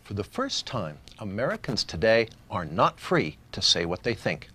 For the first time, Americans today are not free to say what they think.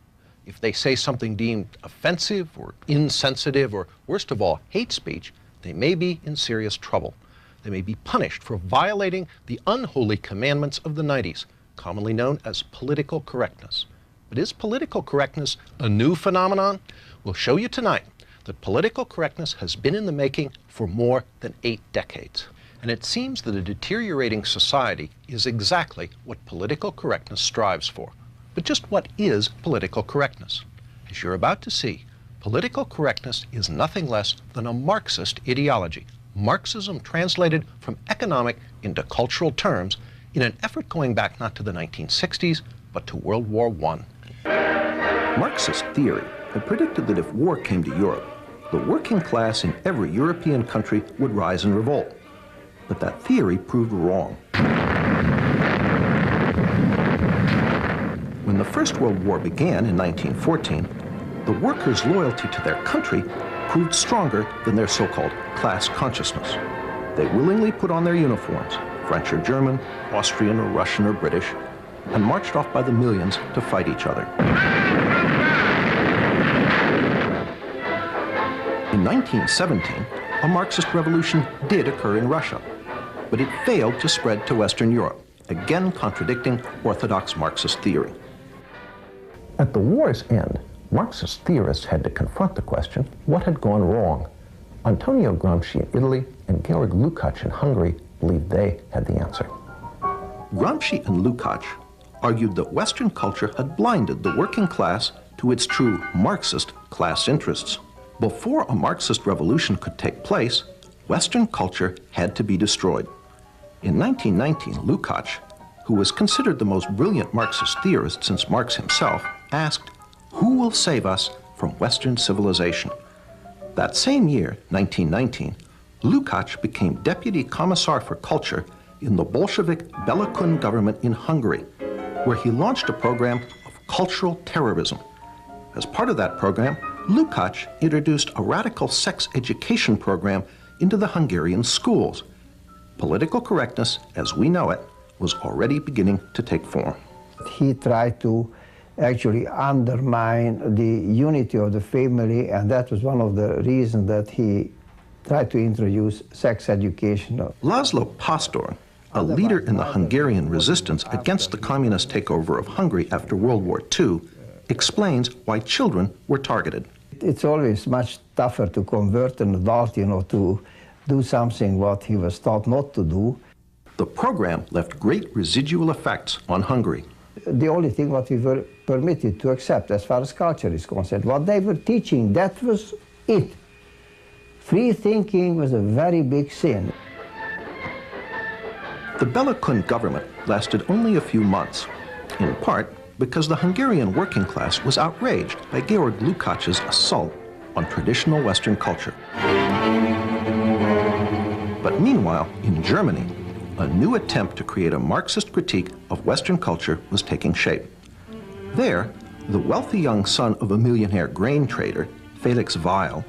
If they say something deemed offensive or insensitive or, worst of all, hate speech, they may be in serious trouble. They may be punished for violating the unholy commandments of the 90s, commonly known as political correctness. But is political correctness a new phenomenon? We'll show you tonight that political correctness has been in the making for more than 8 decades. And it seems that a deteriorating society is exactly what political correctness strives for. But just what is political correctness? As you're about to see, political correctness is nothing less than a Marxist ideology. Marxism translated from economic into cultural terms in an effort going back not to the 1960s, but to World War I. Marxist theory had predicted that if war came to Europe, the working class in every European country would rise in revolt. But that theory proved wrong. When the First World War began in 1914, the workers' loyalty to their country proved stronger than their so-called class consciousness. They willingly put on their uniforms, French or German, Austrian or Russian or British, and marched off by the millions to fight each other. In 1917, a Marxist revolution did occur in Russia, but it failed to spread to Western Europe, again contradicting orthodox Marxist theory. At the war's end, Marxist theorists had to confront the question, what had gone wrong? Antonio Gramsci in Italy and Georg Lukács in Hungary believed they had the answer. Gramsci and Lukács argued that Western culture had blinded the working class to its true Marxist class interests. Before a Marxist revolution could take place, Western culture had to be destroyed. In 1919, Lukács, who was considered the most brilliant Marxist theorist since Marx himself, asked, "Who will save us from Western civilization?" That same year, 1919, Lukács became Deputy Commissar for Culture in the Bolshevik Bela Kun government in Hungary, where he launched a program of cultural terrorism. As part of that program, Lukács introduced a radical sex education program into the Hungarian schools. Political correctness, as we know it, was already beginning to take form. He tried to actually undermine the unity of the family, and that was one of the reasons that he tried to introduce sex education. Laszlo Pastor, a leader in the Hungarian resistance against the communist takeover of Hungary after World War II, explains why children were targeted. It's always much tougher to convert an adult, to do something what he was taught not to do. The program left great residual effects on Hungary. The only thing what we were permitted to accept as far as culture is concerned, what they were teaching, that was it. Free thinking was a very big sin. The Bela Kun government lasted only a few months, in part because the Hungarian working class was outraged by Georg Lukács' assault on traditional Western culture. But meanwhile, in Germany, a new attempt to create a Marxist critique of Western culture was taking shape. There, the wealthy young son of a millionaire grain trader, Felix Weil,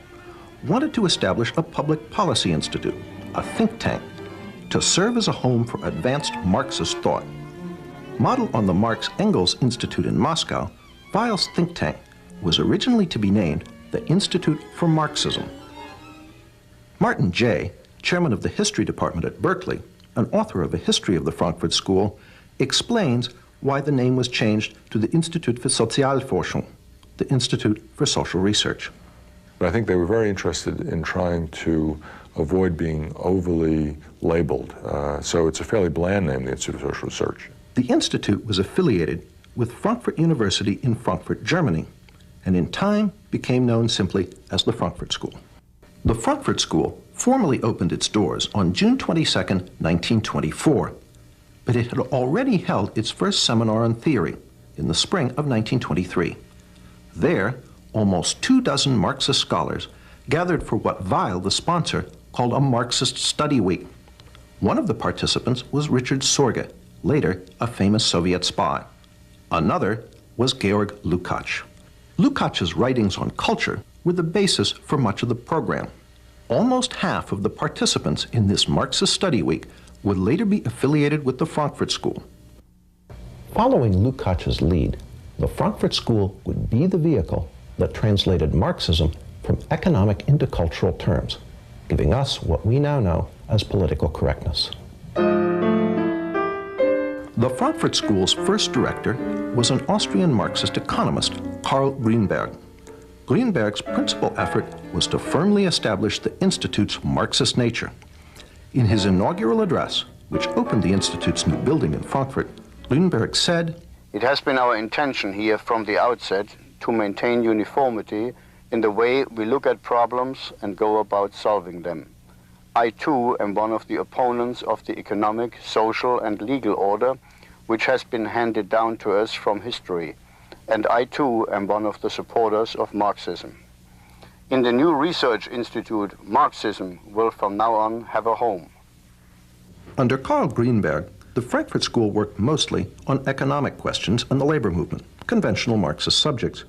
wanted to establish a public policy institute, a think tank, to serve as a home for advanced Marxist thought. Modeled on the Marx-Engels Institute in Moscow, Weil's think tank was originally to be named the Institute for Marxism. Martin Jay, chairman of the history department at Berkeley, an author of a history of the Frankfurt School, explains why the name was changed to the Institut für Sozialforschung, the Institute for Social Research. But I think they were very interested in trying to avoid being overly labeled. So it's a fairly bland name, the Institute for Social Research. The Institute was affiliated with Frankfurt University in Frankfurt, Germany, and in time became known simply as the Frankfurt School. The Frankfurt School formally opened its doors on June 22, 1924, but it had already held its first seminar on theory in the spring of 1923. There, almost 24 Marxist scholars gathered for what Weil, the sponsor, called a Marxist study week. One of the participants was Richard Sorge, later a famous Soviet spy. Another was Georg Lukács. Lukács' writings on culture were the basis for much of the program. Almost half of the participants in this Marxist study week would later be affiliated with the Frankfurt School. Following Lukács's lead, the Frankfurt School would be the vehicle that translated Marxism from economic into cultural terms, giving us what we now know as political correctness. The Frankfurt School's first director was an Austrian Marxist economist, Karl Grünberg. Grünberg's principal effort was to firmly establish the Institute's Marxist nature. In his inaugural address, which opened the Institute's new building in Frankfurt, Grünberg said, "It has been our intention here from the outset to maintain uniformity in the way we look at problems and go about solving them. I too am one of the opponents of the economic, social and legal order which has been handed down to us from history, and I too am one of the supporters of Marxism. In the new research institute, Marxism will from now on have a home." Under Karl Grünberg, the Frankfurt School worked mostly on economic questions and the labor movement, conventional Marxist subjects.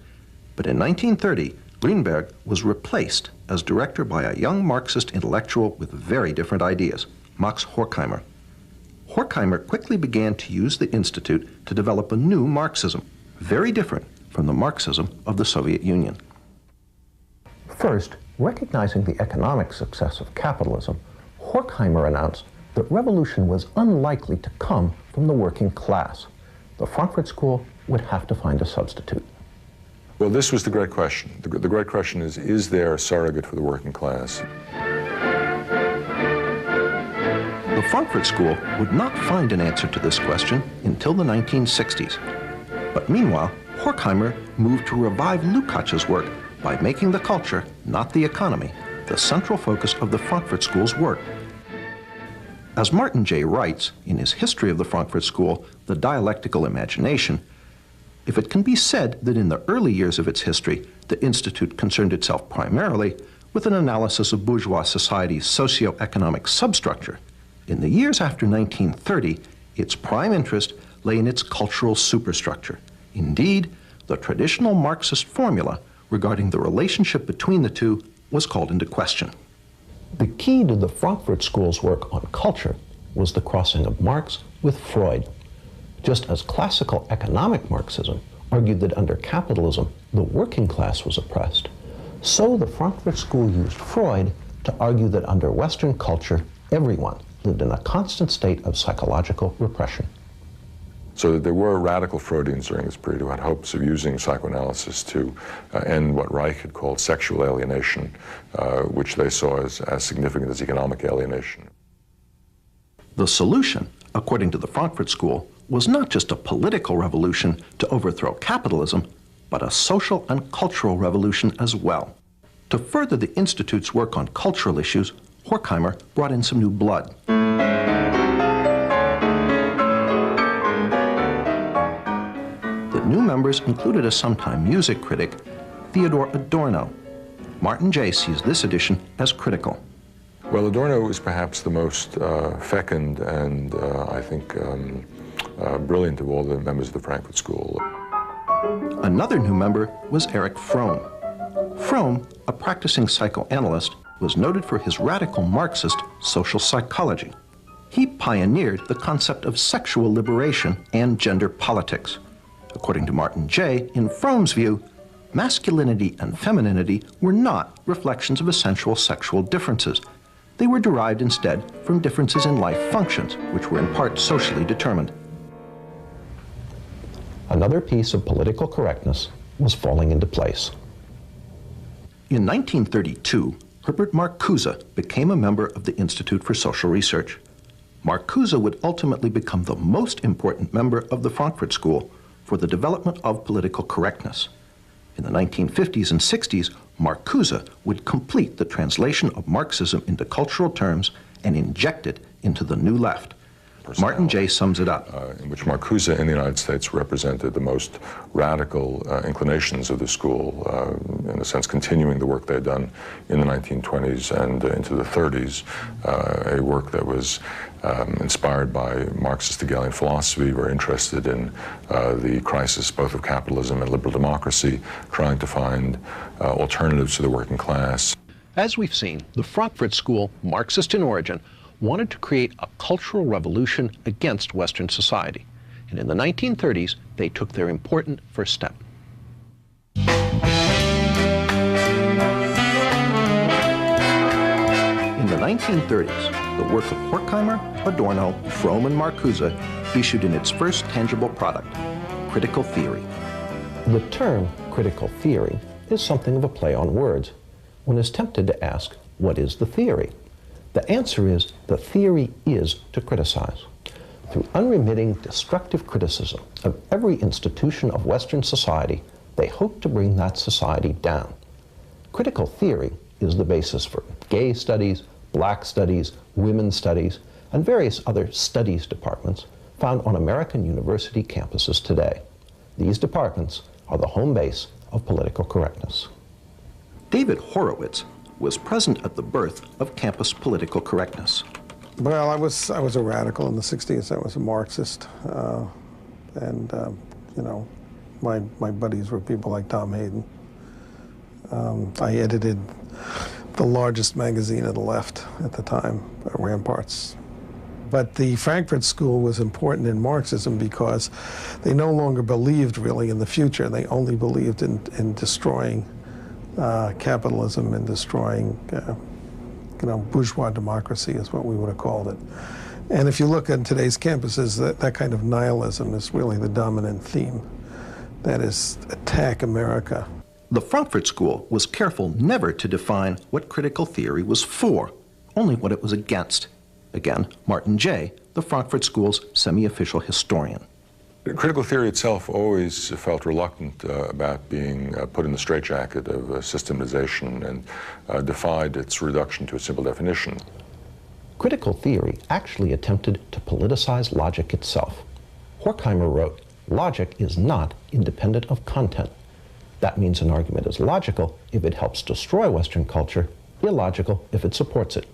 But in 1930, Grünberg was replaced as director by a young Marxist intellectual with very different ideas, Max Horkheimer. Horkheimer quickly began to use the Institute to develop a new Marxism, very different from the Marxism of the Soviet Union. First, recognizing the economic success of capitalism, Horkheimer announced that revolution was unlikely to come from the working class. The Frankfurt School would have to find a substitute. Well, this was the great question. The great question is there a surrogate for the working class? The Frankfurt School would not find an answer to this question until the 1960s. But meanwhile, Horkheimer moved to revive Lukács's work by making the culture, not the economy, the central focus of the Frankfurt School's work. As Martin J. writes in his History of the Frankfurt School, The Dialectical Imagination, if it can be said that in the early years of its history, the Institute concerned itself primarily with an analysis of bourgeois society's socio-economic substructure, in the years after 1930, its prime interest lay in its cultural superstructure. Indeed, the traditional Marxist formula regarding the relationship between the two was called into question. The key to the Frankfurt School's work on culture was the crossing of Marx with Freud. Just as classical economic Marxism argued that under capitalism the working class was oppressed, so the Frankfurt School used Freud to argue that under Western culture everyone lived in a constant state of psychological repression. So there were radical Freudians during this period who had hopes of using psychoanalysis to end what Reich had called sexual alienation, which they saw as significant as economic alienation. The solution, according to the Frankfurt School, was not just a political revolution to overthrow capitalism, but a social and cultural revolution as well. To further the Institute's work on cultural issues, Horkheimer brought in some new blood. The new members included a sometime music critic, Theodor Adorno. Martin J. sees this addition as critical. Well, Adorno was perhaps the most fecund and, I think, brilliant of all the members of the Frankfurt School. Another new member was Erich Fromm. Fromm, a practicing psychoanalyst, was noted for his radical Marxist social psychology. He pioneered the concept of sexual liberation and gender politics. According to Martin J., in Fromm's view, masculinity and femininity were not reflections of essential sexual differences. They were derived instead from differences in life functions, which were in part socially determined. Another piece of political correctness was falling into place. In 1932, Herbert Marcuse became a member of the Institute for Social Research. Marcuse would ultimately become the most important member of the Frankfurt School for the development of political correctness. In the 1950s and 60s, Marcuse would complete the translation of Marxism into cultural terms and inject it into the New Left. Martin J. sums it up. In which Marcuse in the United States represented the most radical inclinations of the school, in a sense continuing the work they had done in the 1920s and into the 30s, a work that was inspired by Marxist Hegelian philosophy, very interested in the crisis both of capitalism and liberal democracy, trying to find alternatives to the working class. As we've seen, the Frankfurt School, Marxist in origin, wanted to create a cultural revolution against Western society. And in the 1930s, they took their important first step. In the 1930s, the work of Horkheimer, Adorno, Fromm, and Marcuse issued in its first tangible product, critical theory. The term critical theory is something of a play on words. One is tempted to ask, what is the theory? The answer is, the theory is to criticize. Through unremitting, destructive criticism of every institution of Western society, they hope to bring that society down. Critical theory is the basis for gay studies, black studies, women's studies, and various other studies departments found on American university campuses today. These departments are the home base of political correctness. David Horowitz was present at the birth of campus political correctness. Well, I was a radical in the 60s. I was a Marxist. You know, my buddies were people like Tom Hayden. I edited the largest magazine of the left at the time, Ramparts. But the Frankfurt School was important in Marxism because they no longer believed really in the future. They only believed in destroying capitalism and destroying you know, bourgeois democracy is what we would have called it. And if you look at today's campuses, that kind of nihilism is really the dominant theme. That is, attack America. The Frankfurt School was careful never to define what critical theory was for, only what it was against. Again, Martin Jay, the Frankfurt School's semi-official historian. Critical theory itself always felt reluctant about being put in the straitjacket of systematization and defied its reduction to a simple definition. Critical theory actually attempted to politicize logic itself. Horkheimer wrote, "Logic is not independent of content. That means an argument is logical if it helps destroy Western culture, illogical if it supports it."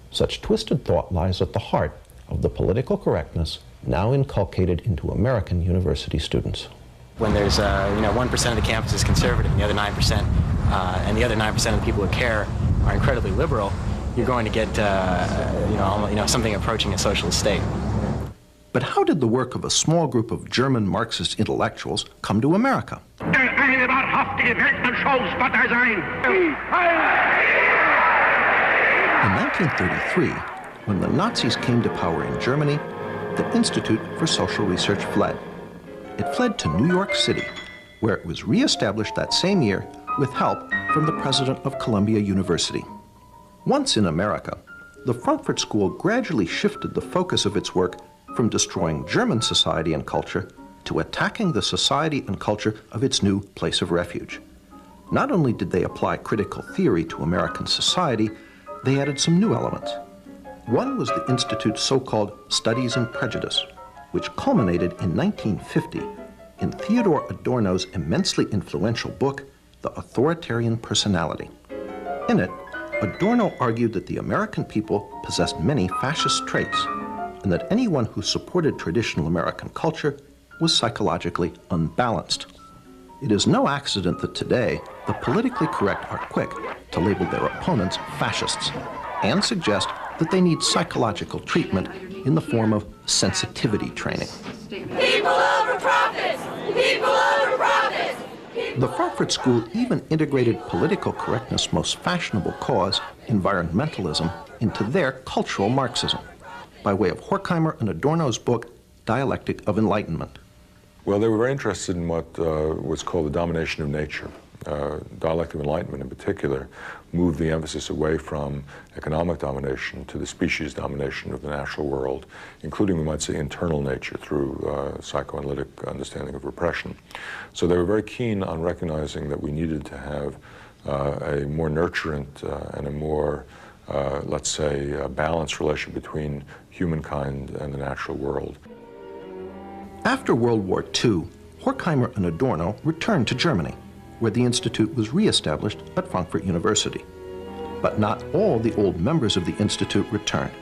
Such twisted thought lies at the heart of the political correctness now inculcated into American university students. When there's, 1% of the campus is conservative and the other 9%, of the people who care are incredibly liberal, you're going to get, something approaching a socialist state. But how did the work of a small group of German Marxist intellectuals come to America? In 1933, when the Nazis came to power in Germany, the Institute for Social Research fled. It fled to New York City, where it was reestablished that same year with help from the president of Columbia University. Once in America, the Frankfurt School gradually shifted the focus of its work from destroying German society and culture to attacking the society and culture of its new place of refuge. Not only did they apply critical theory to American society, they added some new elements. One was the Institute's so-called Studies in Prejudice, which culminated in 1950 in Theodore Adorno's immensely influential book, The Authoritarian Personality. In it, Adorno argued that the American people possessed many fascist traits, and that anyone who supported traditional American culture was psychologically unbalanced. It is no accident that today, the politically correct are quick to label their opponents fascists and suggest that they need psychological treatment in the form of sensitivity training. People over profits! People over profits! The Frankfurt School even integrated political correctness' most fashionable cause, environmentalism, into their cultural Marxism, by way of Horkheimer and Adorno's book, Dialectic of Enlightenment. Well, they were very interested in what was called the domination of nature. Dialectic of Enlightenment in particular moved the emphasis away from economic domination to the species domination of the natural world, including, we might say, internal nature through psychoanalytic understanding of repression. So they were very keen on recognizing that we needed to have a more nurturant and a more, let's say, balanced relation between humankind and the natural world. After World War II, Horkheimer and Adorno returned to Germany, where the Institute was reestablished at Frankfurt University. But not all the old members of the Institute returned.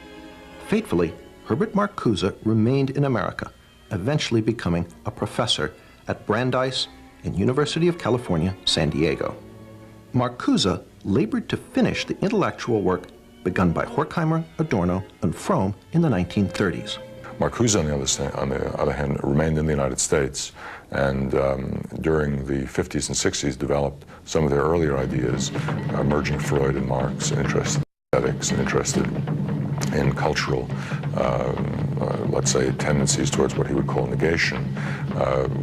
Fatefully, Herbert Marcuse remained in America, eventually becoming a professor at Brandeis and University of California, San Diego. Marcuse labored to finish the intellectual work begun by Horkheimer, Adorno, and Fromm in the 1930s. Marcuse, on the other hand, remained in the United States, and during the 50s and 60s developed some of their earlier ideas, merging Freud and Marx, interested in aesthetics and interested in cultural, let's say, tendencies towards what he would call negation,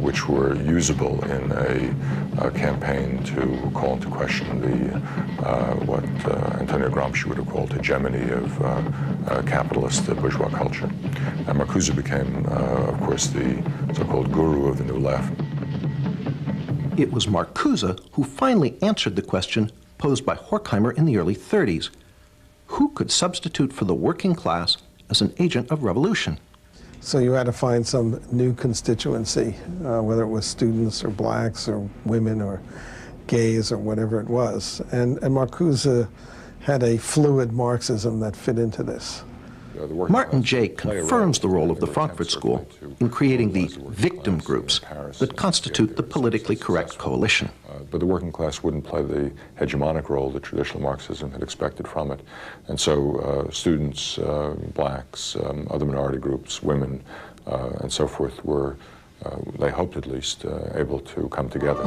which were usable in a campaign to call into question the what Antonio Gramsci would have called hegemony of capitalist bourgeois culture. And Marcuse became, of course, the so-called guru of the New Left. It was Marcuse who finally answered the question posed by Horkheimer in the early 30s. Who could substitute for the working class as an agent of revolution? So you had to find some new constituency, whether it was students or blacks or women or gays or whatever it was. And Marcuse had a fluid Marxism that fit into this. Martin Jay confirms the role of the Frankfurt School in creating the victim groups that constitute the politically correct coalition. But the working class wouldn't play the hegemonic role that traditional Marxism had expected from it. And so students, blacks, other minority groups, women, and so forth were, they hoped at least, able to come together.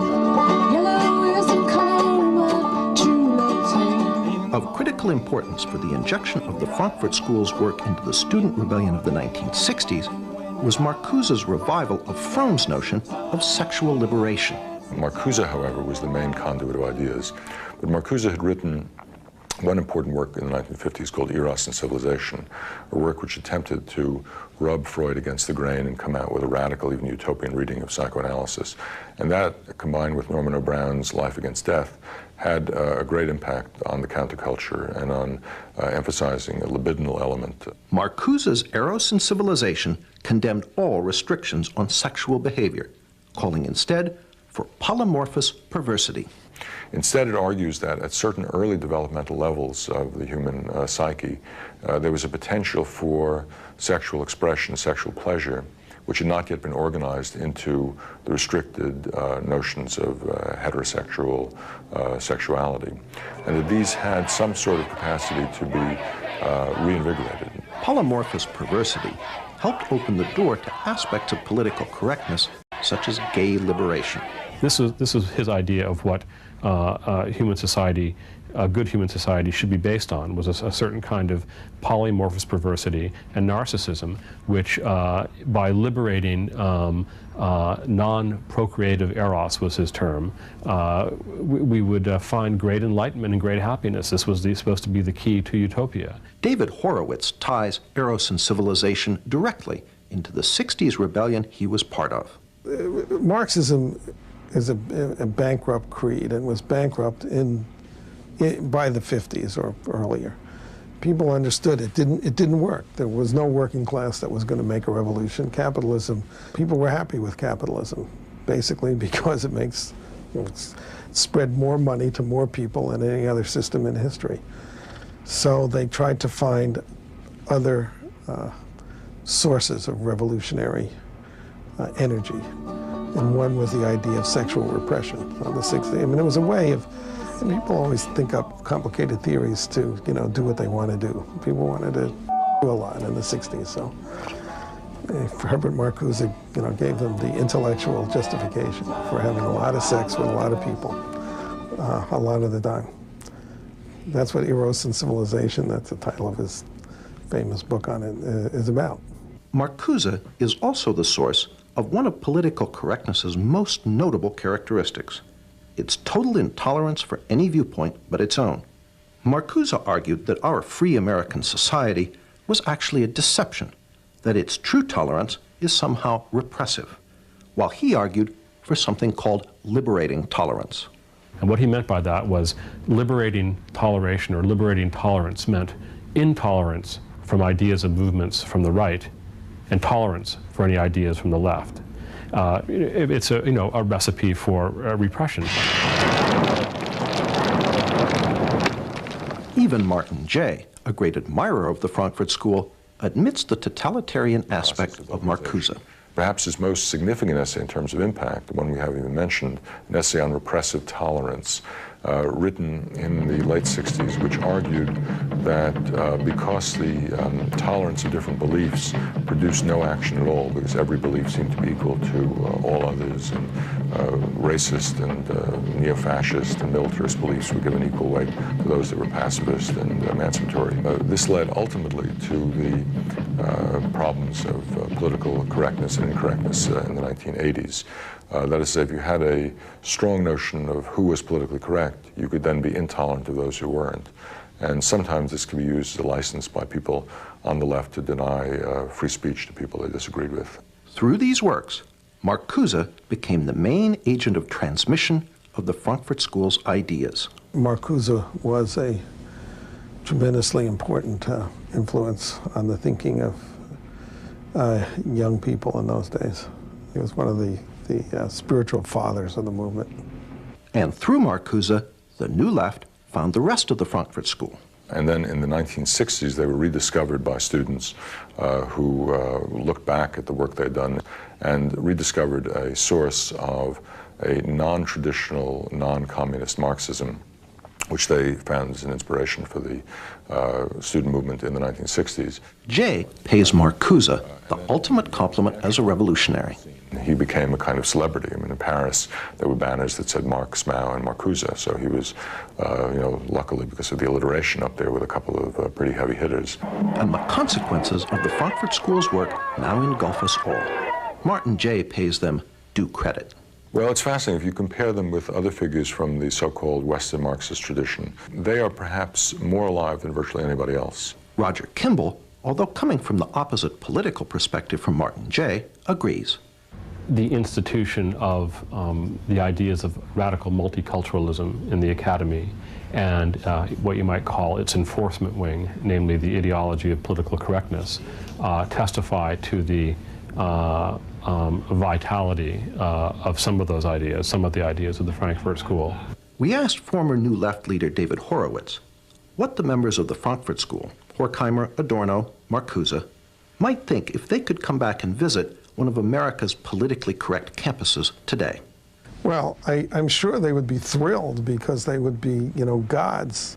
Of critical importance for the injection of the Frankfurt School's work into the student rebellion of the 1960s was Marcuse's revival of Fromm's notion of sexual liberation. Marcuse, however, was the main conduit of ideas. But Marcuse had written one important work in the 1950s called Eros and Civilization, a work which attempted to rub Freud against the grain and come out with a radical, even utopian reading of psychoanalysis. And that, combined with Norman O'Brown's Life Against Death, had a great impact on the counterculture and on emphasizing a libidinal element. Marcuse's Eros and Civilization condemned all restrictions on sexual behavior, calling instead for polymorphous perversity. Instead, it argues that at certain early developmental levels of the human psyche, there was a potential for sexual expression, sexual pleasure, which had not yet been organized into the restricted notions of heterosexual sexuality, and that these had some sort of capacity to be reinvigorated. Polymorphous perversity helped open the door to aspects of political correctness, such as gay liberation. This is his idea of what human society, a good human society, should be based on, was a certain kind of polymorphous perversity and narcissism, which by liberating non-procreative eros, was his term, we would find great enlightenment and great happiness. This was supposed to be the key to utopia. David Horowitz ties Eros and Civilization directly into the 60s rebellion he was part of. Marxism is a bankrupt creed and was bankrupt by the 50s or earlier. People understood it didn't work. There was no working class that was going to make a revolution. Capitalism, people were happy with capitalism, basically because it makes, it's spread more money to more people than any other system in history. So they tried to find other sources of revolutionary energy. And one was the idea of sexual repression of the 60s. I mean, it was a way of, and people always think up complicated theories to, do what they want to do. People wanted to do a lot in the 60s, so Herbert Marcuse, gave them the intellectual justification for having a lot of sex with a lot of people, a lot of the time. That's what Eros and Civilization, that's the title of his famous book on it, is about. Marcuse is also the source of one of political correctness's most notable characteristics, its total intolerance for any viewpoint but its own. Marcuse argued that our free American society was actually a deception, that its true tolerance is somehow repressive, while he argued for something called liberating tolerance. And what he meant by that was liberating toleration or liberating tolerance meant intolerance from ideas and movements from the right and tolerance for any ideas from the left. It's a recipe for repression. Even Martin Jay, a great admirer of the Frankfurt School, admits the totalitarian aspect of Marcuse. Perhaps his most significant essay in terms of impact, the one we haven't even mentioned, an essay on repressive tolerance, written in the late 60s, which argued that because the tolerance of different beliefs produced no action at all, because every belief seemed to be equal to all others, and racist and neo-fascist and militarist beliefs were given equal weight to those that were pacifist and emancipatory. This led ultimately to the problems of political correctness and incorrectness in the 1980s. That is to say, if you had a strong notion of who was politically correct, you could then be intolerant of those who weren't. And sometimes this can be used as a license by people on the left to deny free speech to people they disagreed with. Through these works, Marcuse became the main agent of transmission of the Frankfurt School's ideas. Marcuse was a tremendously important influence on the thinking of young people in those days. He was one of the spiritual fathers of the movement. And through Marcuse, the New Left found the rest of the Frankfurt School. And then in the 1960s, they were rediscovered by students who looked back at the work they'd done and rediscovered a source of a non-traditional, non-communist Marxism, which they found as an inspiration for the student movement in the 1960s. Jay pays Marcuse the ultimate compliment as a revolutionary. He became a kind of celebrity. I mean, in Paris, there were banners that said Marx, Mao, and Marcuse. So he was, luckily because of the alliteration up there with a couple of pretty heavy hitters. And the consequences of the Frankfurt School's work now engulf us all. Martin Jay pays them due credit. Well, it's fascinating. If you compare them with other figures from the so-called Western Marxist tradition, they are perhaps more alive than virtually anybody else. Roger Kimball, although coming from the opposite political perspective from Martin Jay, agrees. The institution of the ideas of radical multiculturalism in the academy and what you might call its enforcement wing, namely the ideology of political correctness, testify to the vitality of some of those ideas, some of the ideas of the Frankfurt School. We asked former New Left leader David Horowitz what the members of the Frankfurt School, Horkheimer, Adorno, Marcuse, might think if they could come back and visit one of America's politically correct campuses today. Well, I'm sure they would be thrilled because they would be, gods.